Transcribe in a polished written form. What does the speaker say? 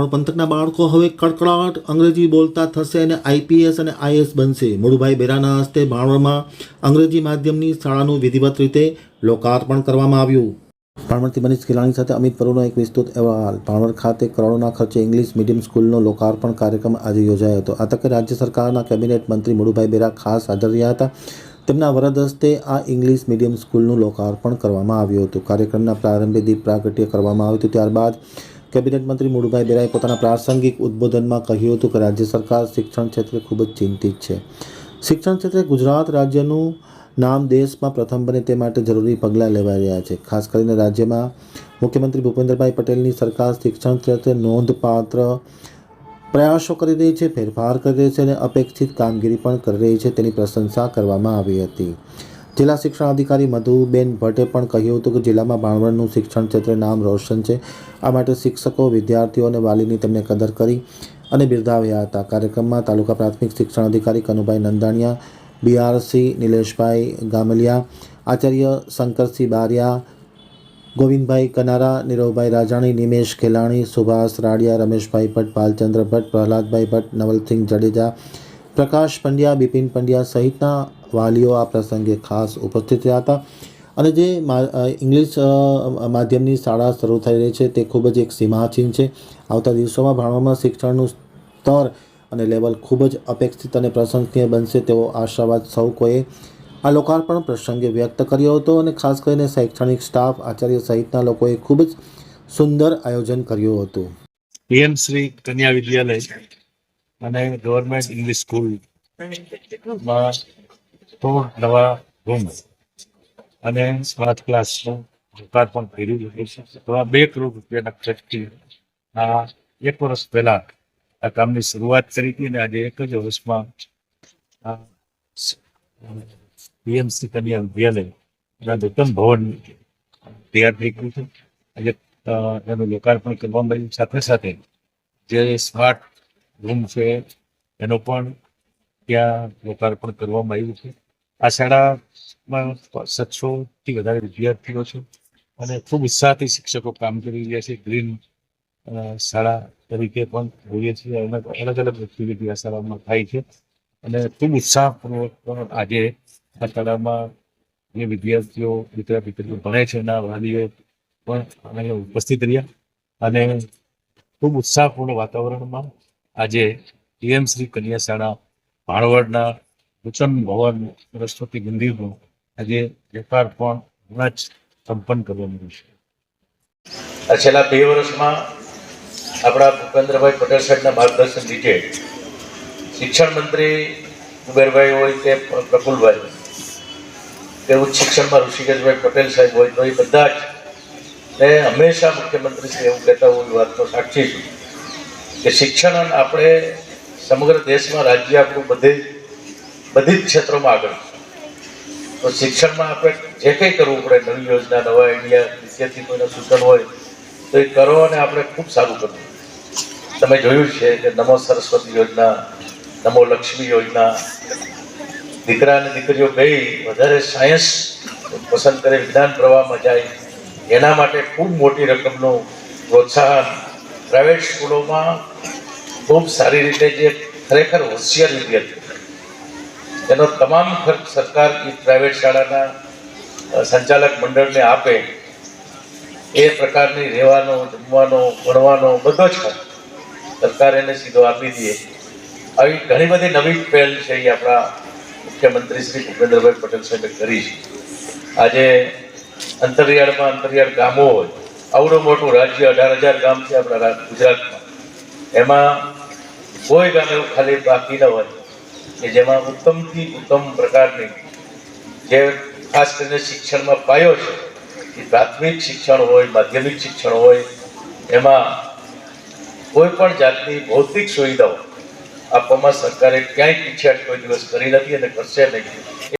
ભાવનગર પંથકના બાળકો હવે કડકડાટ અંગ્રેજી બોલતા થશે અને આઈપીએસ અને આઈએસ બનશે. મુળુભાઈ બેરાના હસ્તે ભાવનગરમાં અંગ્રેજી માધ્યમની શાળાનું વિધિવત રીતે લોકાર્પણ કરવામાં આવ્યું. ભાવનગરથી મનીષ ખીલાણી સાથે અમિત પરુનો એક વિસ્તૃત અહેવાલ. ભાવનગર ખાતે કરોડોના ખર્ચે ઇંગ્લિશ મીડિયમ સ્કૂલનો લોકાર્પણ કાર્યક્રમ આજે યોજાયો હતો. આ તકે રાજ્ય સરકારના કેબિનેટ મંત્રી મુળુભાઈ બેરા ખાસ હાજર રહ્યા હતા. તેમના વરદ હસ્તે આ ઇંગ્લિશ મીડિયમ સ્કૂલનું લોકાર્પણ કરવામાં આવ્યું હતું. કાર્યક્રમના પ્રારંભે દીપ પ્રાગટ્ય કરવામાં આવ્યું હતું. ત્યારબાદ કેબિનેટ મંત્રી મુળુભાઈ બેરાએ પોતાના પ્રાસંગિક ઉદ્બોધનમાં કહ્યું હતું કે રાજ્ય સરકાર શિક્ષણ ક્ષેત્રે ખૂબ જ ચિંતિત છે. શિક્ષણ ક્ષેત્રે ગુજરાત રાજ્યનું નામ દેશમાં પ્રથમ બને તે માટે જરૂરી પગલાં લેવાઈ રહ્યા છે. ખાસ કરીને રાજ્યમાં મુખ્યમંત્રી ભૂપેન્દ્રભાઈ પટેલની સરકાર શિક્ષણ ક્ષેત્રે નોંધપાત્ર પ્રયાસો કરી રહી છે, ફેરફાર કરી રહી છે અને અપેક્ષિત કામગીરી પણ કરી રહી છે. તેની પ્રશંસા કરવામાં આવી હતી. જિલ્લા શિક્ષણ અધિકારી મધુબેન ભટ્ટે પણ કહ્યું હતું કે જિલ્લામાં ભાવનગરનું શિક્ષણ ક્ષેત્રે નામ રોશન છે. આ માટે શિક્ષકો, વિદ્યાર્થીઓ અને વાલીની તેમને કદર કરી અને બિરદાવ્યા હતા. કાર્યક્રમમાં તાલુકા પ્રાથમિક શિક્ષણ અધિકારી કનુભાઈ નંદાણીયા, બીઆરસી નિલેશભાઈ ગામલિયા, આચાર્ય શંકરસિંહ બારિયા, ગોવિંદભાઈ કનારા, નીરવભાઈ રાજાણી, નિમેશ ખેલાણી, સુભાષ રાડિયા, રમેશભાઈ ભટ્ટ, ભાલચંદ્ર ભટ્ટ, પ્રહલાદભાઈ ભટ્ટ, નવલસિંહ જડેજા, પ્રકાશ પંડ્યા, બિપિન પંડ્યા સહિતના વાલીઓ આ પ્રસંગે ખાસ ઉપસ્થિત રહ્યા હતા. અને જે ઇંગ્લિશ માધ્યમની શાળા શરૂ થઈ રહી છે તે ખૂબ જ એક સીમાચિહ્ન છે. આવતા દિવસોમાં ભાવનગરમાં શિક્ષણનું સ્તર અને લેવલ ખૂબ જ અપેક્ષિત અને પ્રશંસનીય બનશે તેવો આશાવાદ સૌ કોઈએ આ લોકાર્પણ પ્રસંગે વ્યક્ત કર્યો હતો. અને ખાસ કરીને શૈક્ષણિક સ્ટાફ, આચાર્ય સહિતના લોકોએ ખૂબ જ સુંદર આયોજન કર્યું હતું. પીએમ શ્રી કન્યા વિદ્યાલય અને ગવર્મેન્ટ ઇંગ્લિશ સ્કૂલમાં 3 નવા રૂમ અને સ્માર્ટ ક્લાસનું લોકાર્પણ કર્યું છે. તો આ 2 કરોડ રૂપિયાના ખર્ચથી આ 1 વર્ષ પહેલા આ કામની શરૂઆત કરી હતી અને આજે 1 જ વર્ષમાં આ પીએમસી કન્યા વિદ્યાલયના નૂતન ભવન તૈયાર થઈ ગયું છે. આજે એનું લોકાર્પણ કરવામાં આવ્યું. સાથે સાથે જે સ્માર્ટ રૂમ છે એનો પણ ત્યાં લોકાર્પણ કરવામાં આવ્યું છે. આ શાળામાં 700થી વધારે વિદ્યાર્થીઓ છે અને ખૂબ ઉત્સાહથી શિક્ષકો કામ કરી રહ્યા છે. ગ્રીન શાળા તરીકે પણ જોઈએ છીએ. અલગ અલગ એક્ટિવિટી આ શાળામાં થાય છે અને ખૂબ ઉત્સાહપૂર્વક આજે આ શાળામાં જે વિદ્યાર્થીઓ દીકરા દીકરીઓ ભણે છે એના વાલીઓ પણ અહીંયા ઉપસ્થિત રહ્યા અને ખૂબ ઉત્સાહપૂર્ણ વાતાવરણમાં આજે પીએમ શ્રી કન્યા શાળા ભાણવડના નૂતન ભવન સરસ્વતી મંદિરનું આજે લોકાર્પણ હમણાં જ સંપન્ન કરવામાં આવ્યું છે. આ છેલ્લા 2 વર્ષમાં આપણા ભૂપેન્દ્રભાઈ પટેલ સાહેબના માર્ગદર્શન નીચે શિક્ષણ મંત્રી કુબેરભાઈ હોય કે પ્રફુલભાઈ કે ઉચ્ચ શિક્ષણમાં ઋષિકેશભાઈ પટેલ સાહેબ હોય તો એ બધા જ હંમેશા મુખ્યમંત્રી શ્રી એવું કહેતા હું વાતનો સાક્ષી છું કે શિક્ષણ આપણે સમગ્ર દેશમાં રાજ્ય આપણું બધી જ ક્ષેત્રોમાં આગળ છે. તો શિક્ષણમાં આપણે જે કંઈ કરવું પડે, નવી યોજના, નવા આઈડિયા, વિદ્યાર્થી કોઈના સૂચન હોય તો એ કરો અને આપણે ખૂબ સારું કરવું. તમે જોયું છે કે નમો સરસ્વતી યોજના, નમો લક્ષ્મી યોજના, દીકરા અને દીકરીઓ બે વધારે સાયન્સ પસંદ કરે, વિજ્ઞાન પ્રવાહમાં જાય એના માટે ખૂબ મોટી રકમનું પ્રોત્સાહન પ્રાઇવેટ સ્કૂલોમાં ખૂબ સારી રીતે જે ખરેખર હોશિયાર વિદ્યાર્થીઓ એનો તમામ ખર્ચ સરકાર એ પ્રાઇવેટ શાળાના સંચાલક મંડળને આપે એ પ્રકારની રહેવાનો, જમવાનો, ભણવાનો બધો જ ખર્ચ સરકાર એને સીધો આપી દે. આવી ઘણી બધી નવી પહેલ છે એ આપણા મુખ્યમંત્રી શ્રી ભૂપેન્દ્રભાઈ પટેલ સાહેબે કરી છે. આજે અંતરિયાળ ગામો હોય, આવડું મોટું રાજ્ય 18,000 ગામ છે આપણા ગુજરાતમાં, એમાં કોઈ ગામ એવું ખાલી બાકી ન હોય કે જેમાં ઉત્તમથી ઉત્તમ પ્રકારની જે ખાસ કરીને શિક્ષણમાં પાયો છે એ પ્રાથમિક શિક્ષણ હોય, માધ્યમિક શિક્ષણ હોય, એમાં કોઈ પણ જાતની ભૌતિક સુવિધાઓ આપવામાં સરકારે ક્યાંય પીછેહટ કોઈ દિવસ કરી નથી અને કરશે નહીં.